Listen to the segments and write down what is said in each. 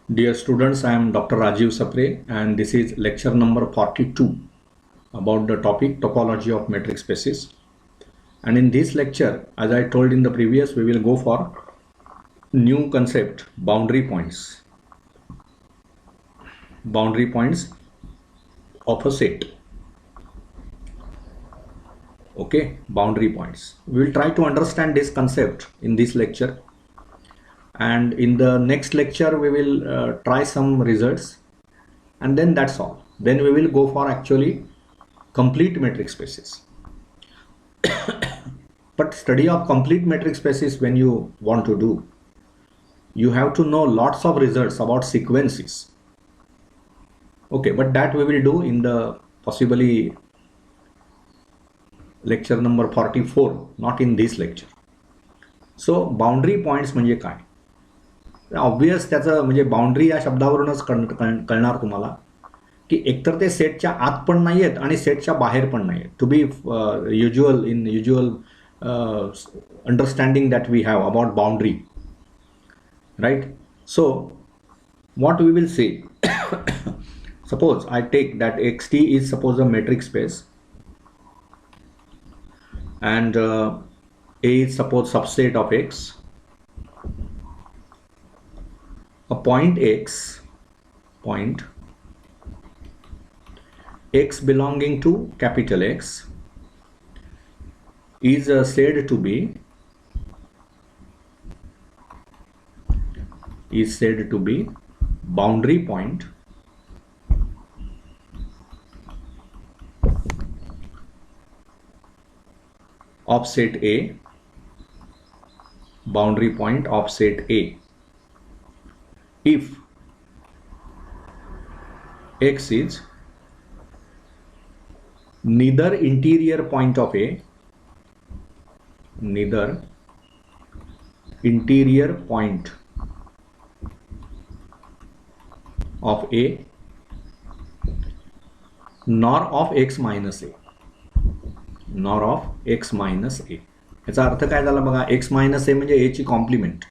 Dear students, I am Dr. Rajiv Sapre and this is lecture number 42 about the topic topology of metric spaces. And in this lecture, as I told in the previous, we will go for new concept, boundary points. Boundary points of a set. Okay, boundary points. We will try to understand this concept in this lecture. And in the next lecture, we will try some results. And then that's all. Then we will go for actually complete metric spaces. But study of complete metric spaces, when you want to do, you have to know lots of results about sequences. Okay, but that we will do in the possibly lecture number 44, not in this lecture. So boundary points म्हणजे काय? Obvious त्याचं म्हणजे boundary या शब्दावरूनच कळणार तुम्हाला की एकतर ते सेटच्या आत पण नाही आहेत आणि सेटच्या बाहेर पण नाही आहेत. To be usual understanding that we have about boundary, right? So what we will say, suppose I take that xt is suppose a metric space and A is suppose subset of X. A point X belonging to capital X is said to be boundary point of set A, boundary point of set A if X is neither interior point of A, neither interior point of A nor of X minus A, nor of X minus A. याचा अर्थ काय झाला बघा, X minus A म्हणजे A ची complement,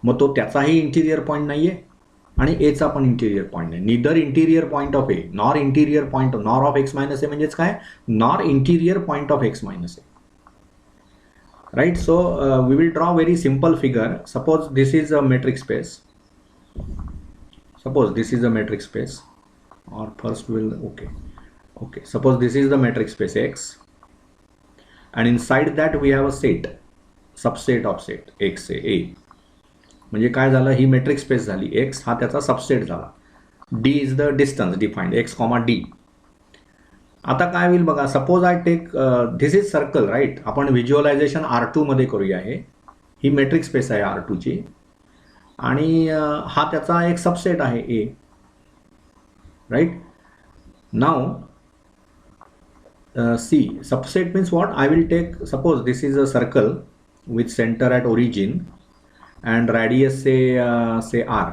मग तो त्याचाही इंटिरियर पॉइंट नाहीये आणि A चा पण इंटिरियर पॉइंट नाही. Neither interior point of A nor interior point nor of X minus A म्हणजेच काय, nor interior point of X minus A. Right, so we will draw very simple figure. Suppose this is a metric space. Suppose this is a metric space, or first we'll okay. Suppose this is the metric space X, and inside that we have a set, subset of set X A. म्हणजे काय झालं, ही metric space झाली, X हा त्याचा subset झाला. D is the distance defined, X, D. आता काय होईल बघा, suppose I take this is circle, right. आपण व्हिज्युअलायझेशन R2 मध्ये करूया. ही मेट्रिक स्पेस आहे R2 ची आणि हा त्याचा एक सबसेट आहे A, right. Now see subset means what, I will take suppose this is a circle with centre at origin and radius say R.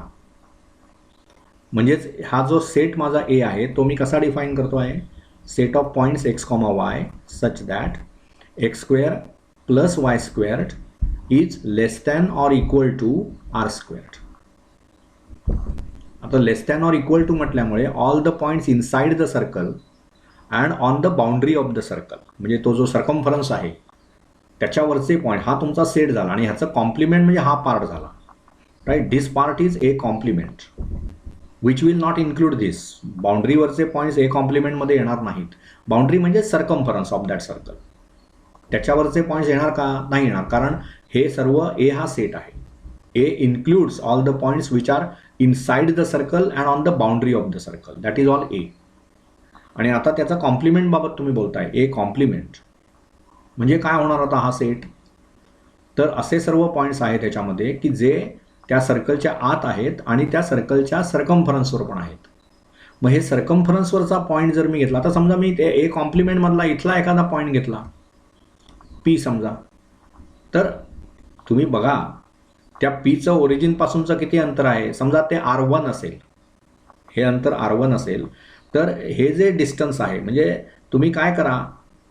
म्हणजेच हा जो सेट माझा A आहे तो मी कसा डिफाईन करतो आहे, set of points X, Y such that X square plus Y squared is less than or equal to R squared. आता less than or equal to म्हटल्यामुळे all the points inside the circle and on the boundary of the circle, म्हणजे तो जो circumference आहे त्याच्यावरचे point हा तुमचा set झाला आणि ह्याचा कॉम्प्लिमेंट म्हणजे हा पार्ट झाला, right. This part is A complement which will not include this. बाउंड्रीवरचे पॉईंट्स ए कॉम्प्लिमेंटमध्ये येणार नाहीत. बाउंड्री म्हणजे सर्कम्फरन्स ऑफ दॅट सर्कल, त्याच्यावरचे पॉईंट्स येणार का, नाही येणार, कारण हे सर्व ए हा सेट आहे. A includes all the points which are inside the circle and on the boundary of the circle, that is all A. आणि आता त्याचा कॉम्प्लिमेंट बाबत तुम्ही बोलताय, ए कॉम्प्लिमेंट म्हणजे काय होणार होता हा सेट, तर असे सर्व पॉईंट्स आहेत त्याच्यामध्ये की जे त्या सर्कलच्या आत आहेत आणि त्या सर्कलच्या सर्कम्फरन्सवर पण आहेत. मग हे सर्कम्फरन्सवरचा पॉईंट जर मी घेतला, तर समजा मी ते ए कॉम्प्लिमेंटमधला इथला एखादा पॉईंट घेतला पी समजा, तर तुम्ही बघा त्या पीचं ओरिजिनपासूनचं किती अंतर आहे, समजा ते R1 असेल, हे अंतर R1 असेल, तर हे जे डिस्टन्स आहे, म्हणजे तुम्ही काय करा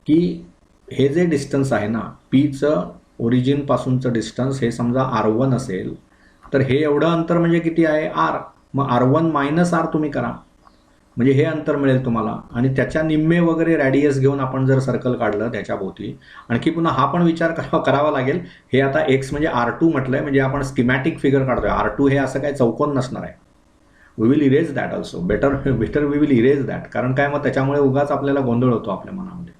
की हे जे डिस्टन्स आहे ना, पीचं ओरिजिनपासूनचं डिस्टन्स हे समजा R1 असेल, तर हे एवढं अंतर म्हणजे किती आहे, R. मग R1 मायनस आर तुम्ही करा, म्हणजे हे अंतर मिळेल तुम्हाला. आणि त्याच्या निम्मे वगैरे रॅडियस घेऊन आपण जर सर्कल काढलं त्याच्या भोवती, आणखी पुन्हा हा पण विचार करावा लागेल. हे आता एक्स म्हणजे R2 म्हटलंय, म्हणजे आपण स्कीमॅटिक फिगर काढतोय. R2 हे असं काही चौकोन नसणार आहे. We will erase that also. Better we will erase that. कारण काय, मग त्याच्यामुळे उगाच आपल्याला गोंधळ होतो आपल्या मनामध्ये.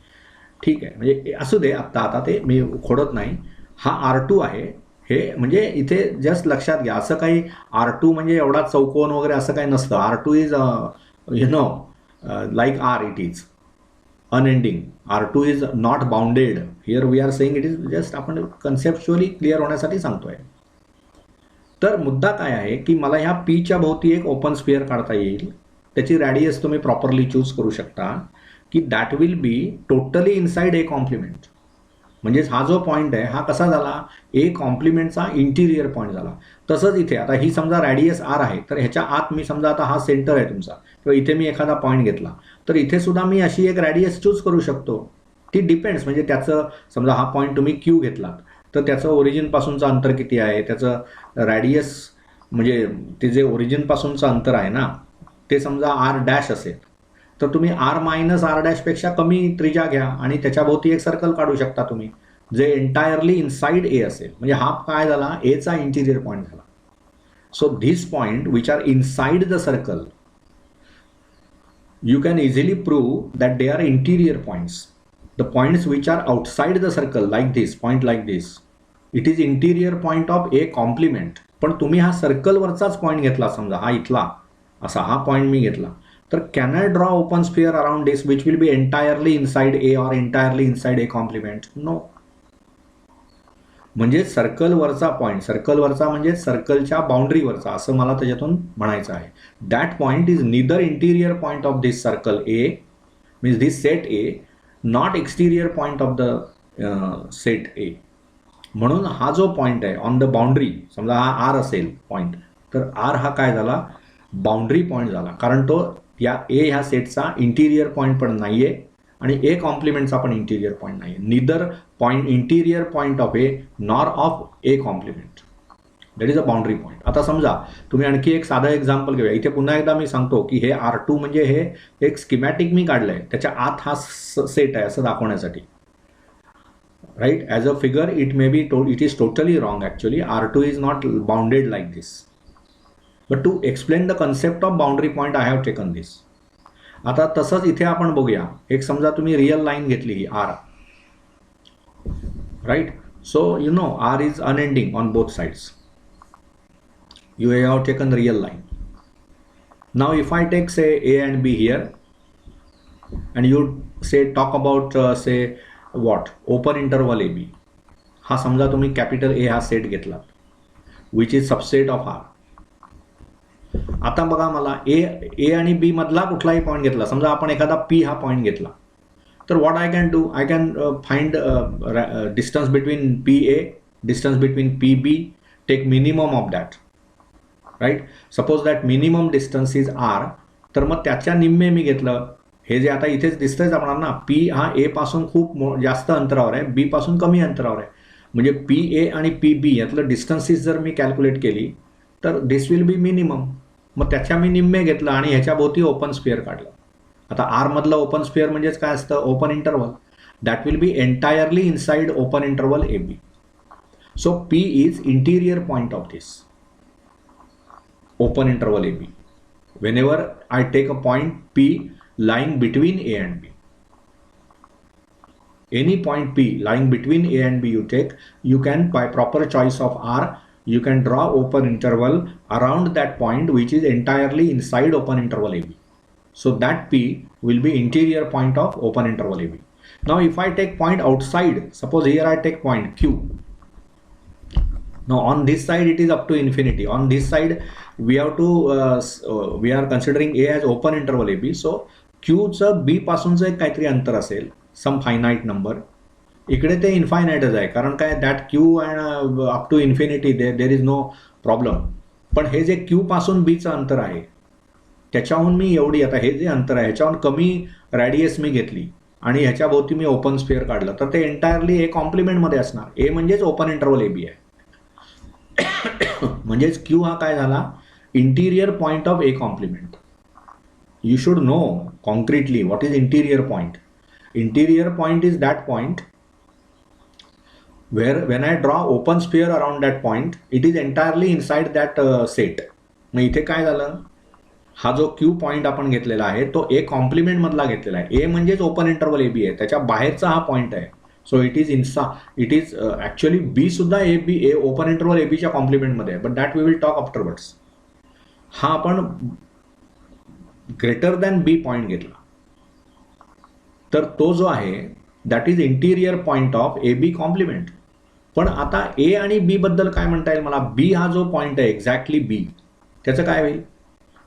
ठीक आहे, म्हणजे असू दे, आता ते मी खोडत नाही. हा R2 आहे. हे म्हणजे इथे जस्ट लक्षात घ्या, असं काही R2 म्हणजे एवढा चौकोन वगैरे असं काही नसतं. R2 is like R, it is unending. R2 is not bounded. Here we are saying it is just, आपण कन्सेप्च्युअली क्लिअर होण्यासाठी सांगतोय. तर मुद्दा काय आहे की मला ह्या पीच्या भोवती एक ओपन स्फिअर काढता येईल. त्याची रॅडियस तुम्ही प्रॉपरली चूज करू शकता की that will be totally inside A complement. म्हणजेच हा जो पॉईंट आहे हा कसा झाला, ए कॉम्प्लिमेंटचा इंटिरियर पॉईंट झाला. तसंच इथे आता ही समजा रॅडियस आर आहे, तर ह्याच्या आत मी समजा आता हा सेंटर आहे तुमचा, किंवा इथे मी एखादा पॉईंट घेतला, तर इथे सुद्धा मी अशी एक रॅडियस चूज करू शकतो. ती डिपेंड्स, म्हणजे त्याचं समजा हा पॉईंट तुम्ही क्यू घेतलात, तर त्याचं ओरिजिनपासूनचं अंतर किती आहे, त्याचं रॅडियस म्हणजे ते जे ओरिजिनपासूनचं अंतर आहे ना, ते समजा आर डॅश असेल, तर तुम्ही आर मायनस आर डॅशपेक्षा कमी त्रिज्या घ्या आणि त्याच्या भोवती एक सर्कल काढू शकता तुम्ही, जे एंटायरली इनसाइड ए असेल. म्हणजे हा काय झाला, एचा इंटिरियर पॉईंट झाला. So this point which are inside the circle, you can easily prove that they are interior points. The points which are outside the circle, like this point, like this, it is interior point of a complement. पण तुम्ही हा circle वरचाच point घेतला, समजा हा इथला असा हा point मी घेतला, तर can I draw open sphere around this which will be entirely inside A or entirely inside A complement? No. म्हणजे सर्कलवरचा पॉईंट, सर्कलवरचा म्हणजे सर्कलच्या बाउंड्रीवरचा, असं मला त्याच्यातून म्हणायचं आहे. That point is neither interior point of this circle A, means this set A, not exterior point of the set A. म्हणून हा जो पॉईंट आहे ऑन द बाउंड्री, समजा हा आर असेल पॉईंट, तर आर हा काय झाला, बाउंड्री पॉईंट झाला. कारण तो या ए ह्या सेटचा इंटिरियर पॉईंट पण नाही आहे आणि ए कॉम्प्लिमेंटचा पण इंटिरियर पॉईंट नाही आहे. Neither point interior point of A nor of A complement, that is a boundary point. आता समजा तुम्ही आणखी एक साधं एक्झाम्पल घेऊया. इथे पुन्हा एकदा मी सांगतो की हे R2 म्हणजे हे एक स्कीमॅटिक मी काढलंय, त्याच्या आत हा सेट आहे असं दाखवण्यासाठी, right. As a figure it may be it is totally wrong. Actually R2 is not bounded like this, but to explain the concept of boundary point I have taken this. आता तसंच इथे आपण बघूया, एक समजा तुम्ही रिअल लाईन घेतली ही R, right. So you know R is unending on both sides. You have taken the real line. Now if I take say A and B here, and you say talk about say what open interval AB, हा समजा तुम्ही capital ए हा set घेतला which is subset of R. आता बघा, मला ए आणि बी मधला कुठलाही पॉईंट घेतला, समजा आपण एखादा पी हा पॉईंट घेतला, तर what I can do, I can find distance between P A, distance between P B, take minimum of that, right. Suppose that minimum distance is R, तर मग त्याच्या निम्मे मी घेतलं. हे जे आता इथेच दिसतंयच आपल्याला ना, पी हा ए पासून खूप जास्त अंतरावर आहे, बी पासून कमी अंतरावर आहे. म्हणजे पी ए आणि पी बी यातलं डिस्टन्सेस जर मी कॅल्क्युलेट केली तर दिस विल बी मिनिमम. मग त्याच्या मी निम्मे घेतलं आणि ह्याच्या भोवती ओपन स्फिअर काढलं. आता आर मधलं ओपन स्फिअर म्हणजेच काय असतं, open interval. That will be entirely inside open interval A B. So P is interior point of this open interval AB whenever I take a point P lying between A and B. Any point P lying between A and B you take, you can, by proper choice of R, you can draw open interval around that point which is entirely inside open interval AB. So that P will be interior point of open interval AB. Now if I take point outside, suppose here I take point Q. Now on this side it is up to infinity. On this side we have to we are considering A as open interval AB. So Q चं B पासूनचं एक काहीतरी अंतर असेल, some finite number. इकडे ते इन्फायनाइटच आहे, कारण काय, that Q and up to infinity there is no problem. पण हे जे Q पासून B चं अंतर आहे त्याच्याहून मी एवढी, आता हे जे अंतर आहे ह्याच्याहून कमी रॅडियस मी घेतली आणि ह्याच्या भोवती मी ओपन स्फिअर काढलं, तर ते एंटायरली ए कॉम्प्लिमेंटमध्ये असणार. ए म्हणजेच ओपन इंटरवल AB आहे. म्हणजेच क्यू हा काय झाला, interior point of A complement. You should know concretely what is interior point. Interior point is that point where when I draw open sphere around that point, it is entirely inside that set. मग इथे काय झालं, हा जो Q point आपण घेतलेला आहे तो ए कॉम्प्लिमेंट मधला घेतलेला आहे. ए म्हणजेच ओपन इंटरवल ए बी आहे, त्याच्या बाहेरचा हा पॉईंट आहे. So it is actually B सुद्धा ए ओपन इंटरवल ए बीच्या कॉम्प्लिमेंटमध्ये आहे, but that we will talk afterwards. हा आपण ग्रेटर दॅन बी पॉईंट घेतला, तर तो जो आहे that is interior point of A B complement. पण आता ए आणि बी बद्दल काय म्हणता येईल मला, बी हा जो पॉईंट आहे एक्झॅक्टली बी, त्याचं काय होईल.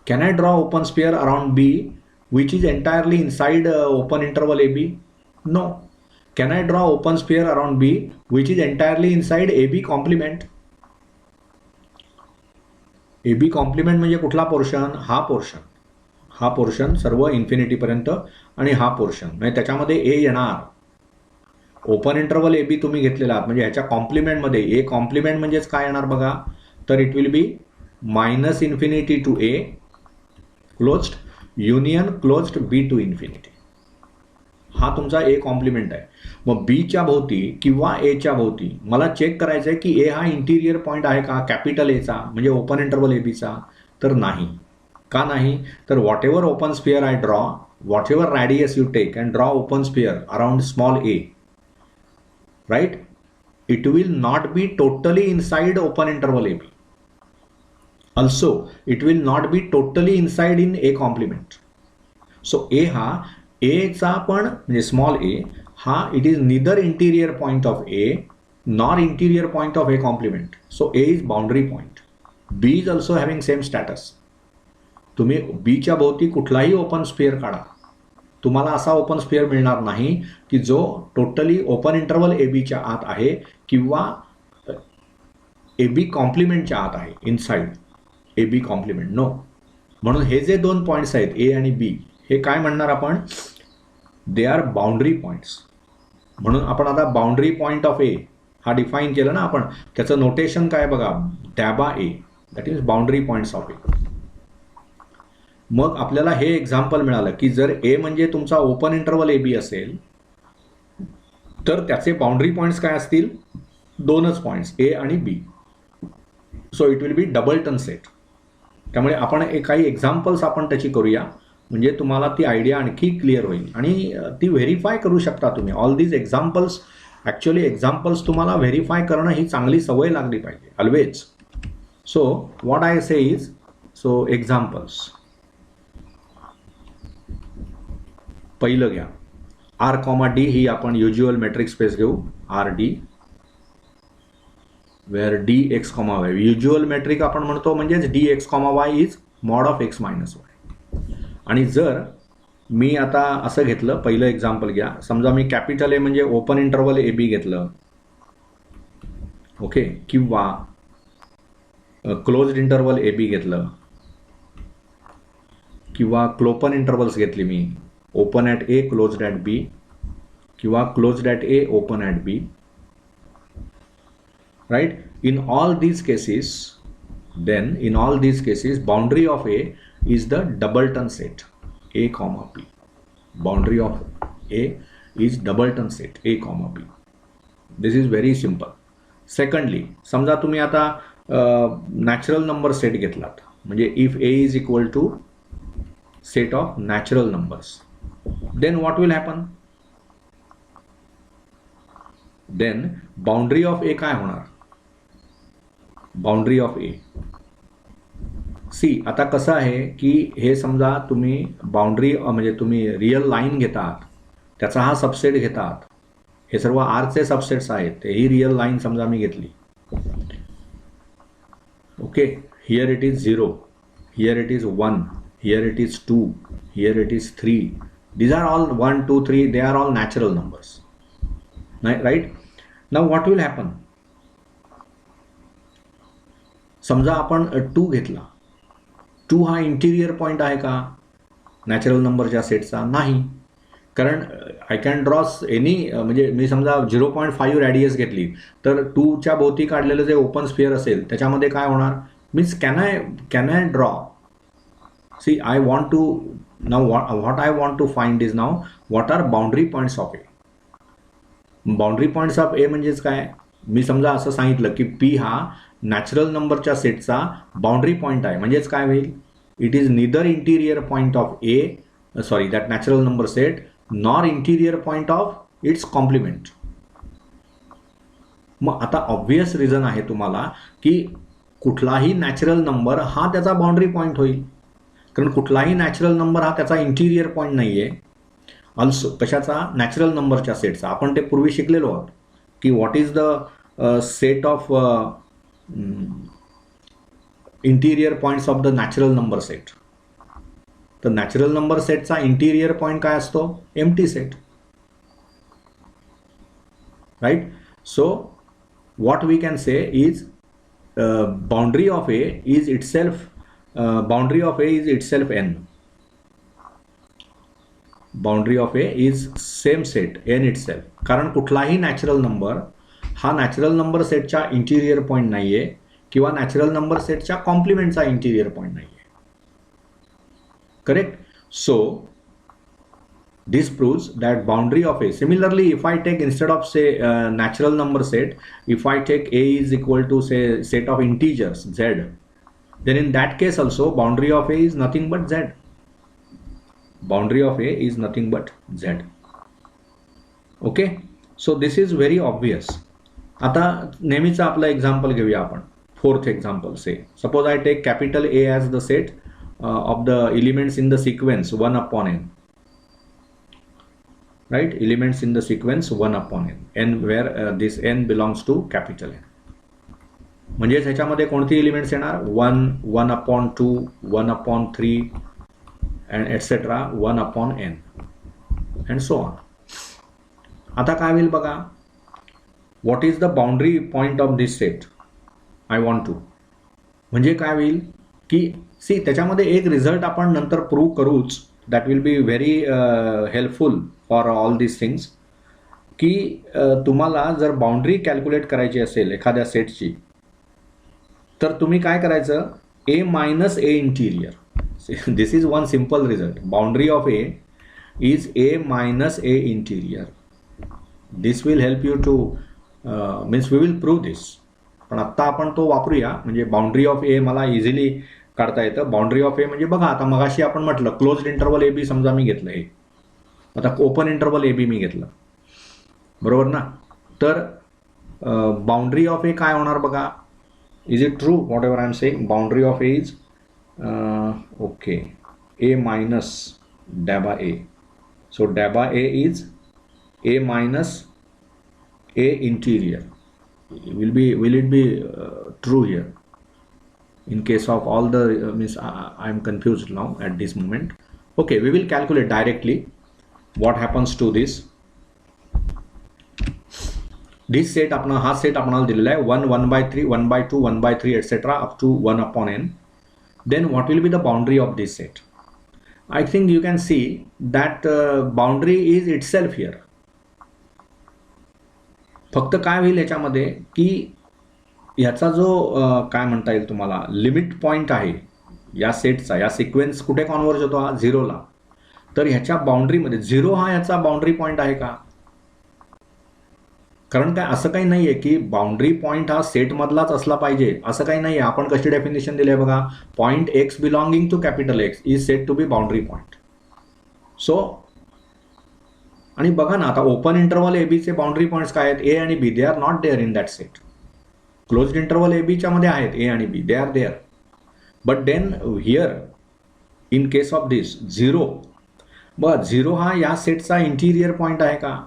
Can I draw open sphere around B which is entirely inside open interval A B? No. Can I draw open sphere around B which is entirely inside A B complement? A B complement म्हणजे कुठला portion, हा portion सर्व इन्फिनिटीपर्यंत, आणि हा portion म्हणजे त्याच्यामध्ये ए येणार. Open interval A बी तुम्ही घेतलेला आहात म्हणजे ह्याच्या कॉम्प्लिमेंटमध्ये ए कॉम्प्लिमेंट म्हणजेच काय येणार बघा, तर it will be minus infinity to A closed union closed B to infinity. हा तुमचा ए कॉम्प्लिमेंट आहे. मग बीच्या भोवती किंवा एच्या भोवती मला चेक करायचं आहे की ए हा इंटिरियर पॉईंट आहे का, कॅपिटल एचा म्हणजे ओपन इंटरवल ए बीचा, तर नाही. का नाही, तर whatever open sphere I draw, whatever radius you take and draw open sphere around small A, right, it will not be totally inside open interval A B. Also, it will not be totally inside in A complement. So A हा A चा पण म्हणजे small A हा it is neither interior point of A nor interior point of A complement. So A is boundary point. B is also having same status. तुम्ही बीच्या भोवती कुठलाही open spare काढा, तुम्हाला असा ओपन स्पेअर मिळणार नाही की जो टोटली ओपन इंटरवल ए बीच्या आत आहे किंवा ए बी कॉम्प्लिमेंटच्या आत आहे, inside A B complement. No. म्हणून हे जे दोन पॉईंट्स आहेत ए आणि बी, हे काय म्हणणार आपण, दे आर बाउंड्री पॉईंट्स. म्हणून आपण आता बाउंड्री पॉईंट ऑफ ए हा डिफाईन केलं ना आपण, त्याचं नोटेशन काय बघा, डॅबा A, that is boundary points of A. मग आपल्याला हे एक्झाम्पल मिळालं की जर ए म्हणजे तुमचा ओपन इंटरवल ए बी असेल तर त्याचे बाउंड्री पॉईंट्स काय असतील, दोनच पॉईंट्स ए आणि B. So it will be doubleton set. त्यामुळे आपण काही एक्झाम्पल्स आपण त्याची करूया म्हणजे तुम्हाला ती आयडिया आणखी क्लिअर होईल आणि ती व्हेरीफाय करू शकता तुम्ही. All these examples, actually examples तुम्हाला व्हेरीफाय करणं ही चांगली सवय लागली पाहिजे always. So what I say is, so examples पहिलं घ्या, आर कॉमा डी ही आपण युज्युअल मेट्रिक स्पेस घेऊ, R D where D X comma Y. Usual metric आपण म्हणतो म्हणजेच D X comma Y is mod of X minus Y. आणि जर मी आता असं घेतलं, पहिलं एक्झाम्पल घ्या, समजा मी कॅपिटल ए म्हणजे ओपन इंटरवल ए बी घेतलं, ओके, किंवा क्लोज्ड इंटरवल ए बी घेतलं, किंवा क्लोपन इंटरवल्स घेतली मी, open at A closed at B, किंवा closed at A open at B, right. In all these cases, boundary of A is the doubleton set A comma B. Boundary of A is doubleton set A comma B. This is very simple. Secondly, समजा तुम्ही आता natural number set घेतलात म्हणजे if A is equal to set of natural numbers, then what will happen? Then boundary of A काय होणार, boundary of A. C आता कसं आहे की हे समजा तुम्ही बाउंड्री म्हणजे तुम्ही रिअल लाईन घेतात, त्याचा हा सबसेट घेतात, हे सर्व आरचे सबसेट्स आहेत, ही रिअल लाईन समजा मी घेतली, okay. Here it is 0, here it is 1, here it is 2, here it is 3. These are all 1, 2, 3, they are all natural numbers, right. Now what will happen, समजा आपण 2 घेतला, 2 हा इंटिरियर पॉईंट आहे का नॅचरल नंबरच्या सेटचा? नाही, कारण आय कॅन ड्रॉस एनी, म्हणजे मी समजा 0.5 रॅडियस घेतली तर 2च्या भोवती काढलेलं जे ओपन स्फिअर असेल त्याच्यामध्ये काय होणार, Means can I draw? See, I want to now what I want to find is now what are boundary points of A. Boundary points of A म्हणजेच काय? मी समजा असं सांगितलं की पी हा नॅचरल नंबरच्या सेटचा बाउंड्री पॉइंट आहे, म्हणजेच काय होईल? It is neither interior point of A, sorry that natural number set, nor interior point of its complement. मग आता ऑब्वियस रिझन आहे तुम्हाला की कुठलाही नॅचरल नंबर हा त्याचा बाउंड्री पॉइंट होईल, कारण कुठलाही नॅचरल नंबर हा त्याचा इंटिरियर पॉइंट नाही आहे. ऑल्सो कशाचा? नॅचरल नंबरच्या सेटचा. आपण ते पूर्वी शिकलेलो आहोत की what is the set of interior points of the natural number set. तर नॅचरल नंबर सेटचा इंटिरियर पॉइंट काय असतो? Empty set, right? So what we can say is boundary of A is itself N. Boundary of A is same set N itself. कारण कुठलाही natural number हा natural number सेटच्या interior point नाही आहे किंवा natural number सेटच्या कॉम्प्लिमेंटचा interior point नाही आहे. Correct? So this proves that boundary of A. Similarly, if I take instead of say natural number set, if I take A is equal to say set of integers Z, then in that case also boundary of A is nothing but Z. Boundary of A is nothing but Z. Okay, so this is very obvious. आता नेहमीचा आपला example घेऊया आपण. Fourth example, say suppose I take capital A as the set of the elements in the sequence 1 upon n. Right, elements in the sequence 1 upon n where this n belongs to capital N. म्हणजे ह्याच्यामध्ये कोणती elements येणार? 1, 1 upon 2, 1 upon 3 and etc. 1 upon n and so on. आता काय होईल बघा? What is the boundary point of this set? I want to. म्हणजे काय होईल की सी त्याच्यामध्ये एक रिझल्ट आपण नंतर प्रूव्ह करूच, that will be very helpful for all this things, की तुम्हाला जर बाउंड्री कॅल्क्युलेट करायची असेल एखाद्या सेटची, तर तुम्ही काय करायचं? A minus A interior. This is one simple result. Boundary of A is A minus A interior. This will help you to means we will prove this. पण आत्ता आपण तो वापरूया. म्हणजे बाउंड्री ऑफ ए मला इझिली काढता येतं. बाउंड्री ऑफ ए म्हणजे बघा, आता मगाशी आपण म्हटलं क्लोज्ड इंटरवल ए बी समजा मी घेतलं हे, आता ओपन इंटरवल ए बी मी घेतलं, बरोबर ना? तर बाउंड्री ऑफ ए काय होणार बघा? Is it true whatever I am saying? Boundary of A is okay A minus डॅबा ए. सो डॅबा A is A minus A interior. Will it be true here? In case of all the means I am confused now at this moment. Okay, we will calculate directly what happens to this. This set अपना हा set आपणाला दिलेला आहे 1, 1/3, 1/2, 1/3 etc. up to 1 upon n. Then what will be the boundary of this set? I think you can see that boundary is itself here. फक्त काय होईल याच्यामध्ये की याचा जो काय म्हणता येईल तुम्हाला लिमिट पॉइंट आहे या सेटचा, या सिक्वेन्स कुठे कॉन्व्हर्ज होतो? हा 0ला. तर ह्याच्या बाउंड्रीमध्ये 0 हा याचा बाउंड्री पॉइंट आहे का? कारण काय असं काही नाही आहे की बाउंड्री पॉइंट हा सेटमधलाच असला पाहिजे असं काही नाही आहे. आपण कशी डेफिनेशन दिली आहे बघा? Point X belonging to capital X is said to be boundary point. So आणि बघा ना, आता ओपन इंटरवल ए बीचे बाउंड्री पॉईंट्स काय आहेत? ए आणि B. They are not there in that set. Closed interval A बीच्या मध्ये आहेत ए आणि B, they are there. But then here in case of this 0, बघ 0 हा या सेटचा इंटिरियर पॉईंट आहे का?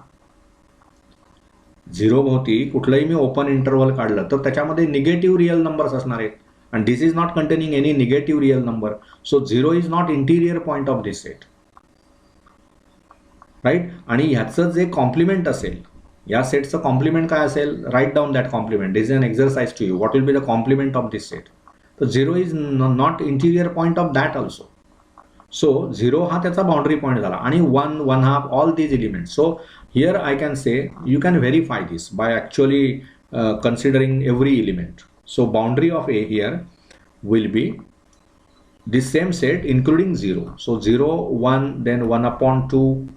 0 भोवती कुठलंही मी ओपन इंटरवल काढलं तर त्याच्यामध्ये निगेटिव्ह रिअल नंबर्स असणार आहेत, आणि this is not containing any negative real number. So 0 is not interior point of this set, right? आणि ह्याचं जे कॉम्प्लिमेंट असेल, या सेटचं कॉम्प्लिमेंट काय असेल? Write down that complement. This is an exercise to you. What will be the complement of this set? तर 0 is not interior point of that also. So 0 हा त्याचा बाउंड्री पॉईंट झाला, आणि 1, 1/2 all these element. So here I can say you can verify this by actually considering every element. So boundary of A here will be this same set including 0. So 0, 1, then 1 upon 2,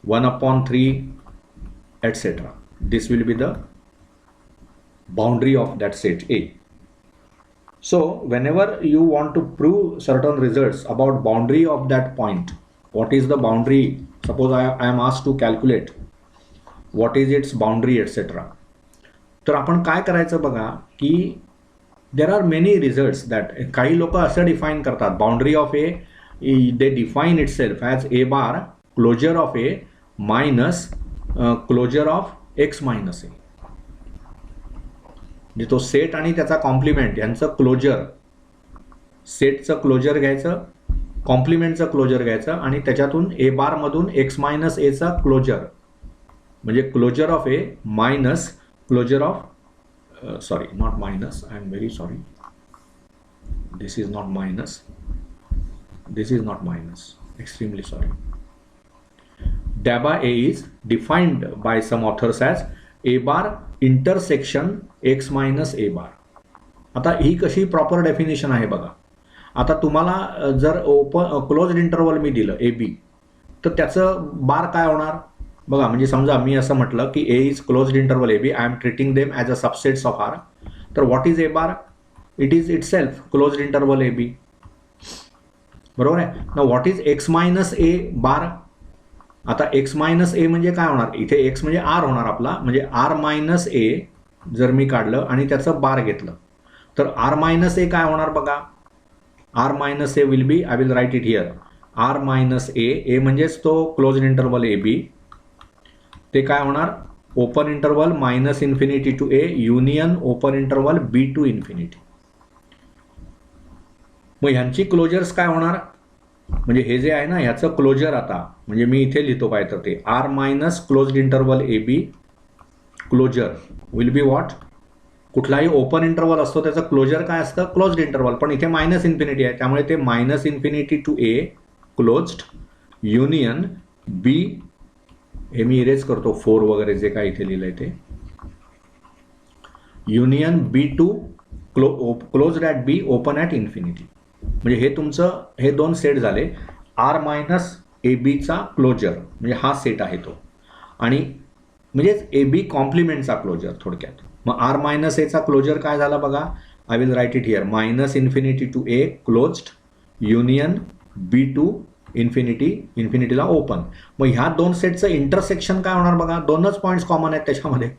1 upon 3, etc. This will be the boundary of that set A. So whenever you want to prove certain results about boundary of that point, what is the boundary? Suppose I am asked to calculate what is its boundary, etc. तर आपण काय करायचं बघा की there are many results that काही लोक असं define करतात boundary of A they define itself as A bar closure of A minus closure of X minus A. म्हणजे तो सेट आणि त्याचा कॉम्प्लिमेंट यांचं क्लोजर, सेटचं क्लोजर घ्यायचं, कॉम्प्लिमेंटचं क्लोजर घ्यायचं आणि त्याच्यातून ए बारमधून एक्स मायनस एचं क्लोजर म्हणजे closure of A minus closure of sorry, not minus, I am very sorry, this is not minus, this is not minus, extremely sorry. Daba A is defined by some authors as a bar intersection x minus a bar. आता ही कशी proper definition आहे बघा. आता तुम्हाला जर open closed interval मी दिलं A B, तर त्याचं बार काय होणार बघा. म्हणजे समजा मी असं म्हटलं की A is closed interval A B, I am treating them as a subsets of R. तर what is A bar? It is itself closed interval A B, बरोबर आहे ना. What is X minus A bar? आता X minus A म्हणजे काय होणार? इथे x म्हणजे आर होणार आपला, म्हणजे आर मायनस ए जर मी काढलं आणि त्याचं बार घेतलं तर आर मायनस ए काय होणार बघा. R minus A will be, I will write it here, R minus A, A म्हणजेच तो क्लोज्ड इंटरवल ए बी, ते काय होणार? Open interval minus infinity to A union open interval B to infinity. मग ह्यांची क्लोजर्स काय होणार? म्हणजे हे जे आहे ना ह्याचं क्लोजर आता म्हणजे मी इथे लिहितो काय तर ते R minus closed interval A B closure will be what? कुठलाही ओपन इंटरवल असतो त्याचं क्लोजर काय असतं? Closed interval. पण इथे मायनस इन्फिनिटी आहे त्यामुळे ते minus infinity to A closed union B, हे मी इरेज करतो 4 वगैरे जे काय इथे लिहिलंय ते, union B to closed at B open at infinity. म्हणजे हे तुमचं हे दोन सेट झाले. आर मायनस ए बीचा क्लोजर म्हणजे हा सेट आहे तो, आणि म्हणजेच ए बी कॉम्प्लिमेंटचा क्लोजर थोडक्यात. मग आर मायनस एचा क्लोजर काय झाला बघा. I will write it here, minus infinity to A closed union B to infinity, इन्फिनिटीला ओपन. मग ह्या दोन सेटचं इंटरसेक्शन काय होणार बघा. दोनच पॉईंट्स कॉमन आहेत त्याच्यामध्ये,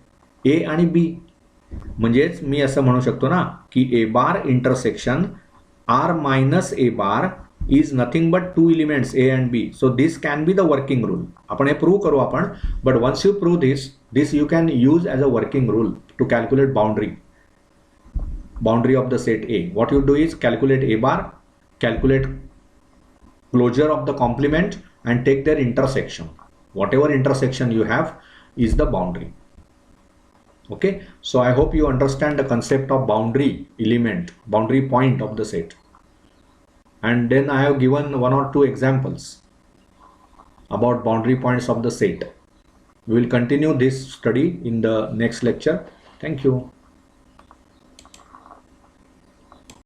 ए आणि बी. म्हणजेच मी असं म्हणू शकतो ना की A bar intersection R minus A bar is nothing but 2 elements A and B. So this can be the working rule. आपण हे प्रूव्ह करू आपण, but once you prove this you can use as a working rule to calculate boundary of the set A. What you do is calculate A bar, calculate closure of the complement and take their intersection. Whatever intersection you have is the boundary. Okay, so I hope you understand the concept of boundary element, boundary point of the set. And then I have given 1 or 2 examples about boundary points of the set. We will continue this study in the next lecture. Thank you.